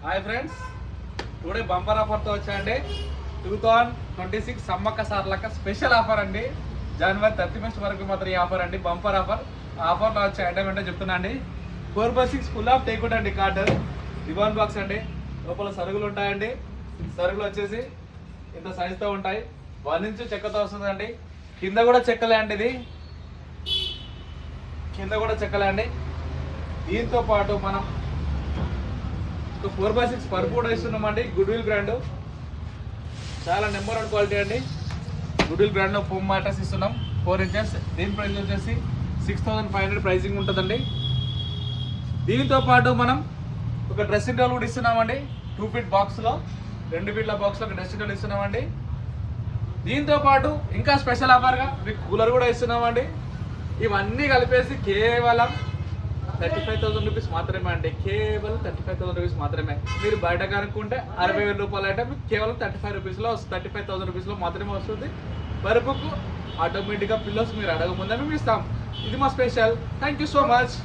Hi friends, today bumper ఆఫర్తో వచ్చాయండి. 2026 Sammakka సార్లక్క special offer అండి. జనవరి 31 వరకు మాత్రం ఈ ఆఫర్ అండి, బంపర్ ఆఫర్. ఆఫర్లో వచ్చే ఐటమ్ ఏంటో చెప్తున్నా అండి. 4x6 ఫుల్ ఆఫ్ టేకుట్ అండి, కాటన్ రిబాన్ బాక్స్ అండి. లోపల సరుగులు ఉంటాయండి. సరుగులు వచ్చేసి ఇంత సైజుతో ఉంటాయి. 1 ఇంచ్ చెక్కతో వస్తుందండి. కింద కూడా చెక్కలే అండి, ఇది కింద కూడా చెక్కలే అండి. దీంతో పాటు మనం 4x6 పరుపు కూడా ఇస్తున్నామండి. గుడ్ విల్ బ్రాండ్, చాలా నెంబర్ 1 క్వాలిటీ అండి. గుడ్ విల్ బ్రాండ్ లో ఫోమ్ మ్యాట్రెస్ ఇస్తున్నాం 4 ఇంచెస్. దీని ప్రైస్ వచ్చేసి 6500 ప్రైసింగ్ ఉంటుందండి. దీంతో పాటు మనం ఒక డ్రెస్సింగ్ టేబుల్ కూడా ఇస్తున్నామండి. 2 ఫీట్ బాక్స్ లో, 2 ఫీట్ల బాక్స్ లో ఒక డ్రెస్సింగ్ టేబుల్ ఇస్తున్నామండి. దీంతో పాటు ఇంకా స్పెషల్ ఆఫర్ గా మీకు కూలర్ కూడా ఇస్తున్నామండి. ఇవన్నీ కలిపేసి కేవలం 35,000 రూపీస్ మాత్రమే అండి. కేవలం 35,000 రూపీస్ మాత్రమే. మీరు బయట కనుక్కుంటే 60,000 రూపాయలు అంటే మీకు కేవలం 35,000 రూపీస్ లో మాత్రమే వస్తుంది. పరుపుకు ఆటోమేటిక్గా పిల్లోస్ మీరు అడగముందే మేము ఇస్తాం. ఇది మా special. Thank you so much.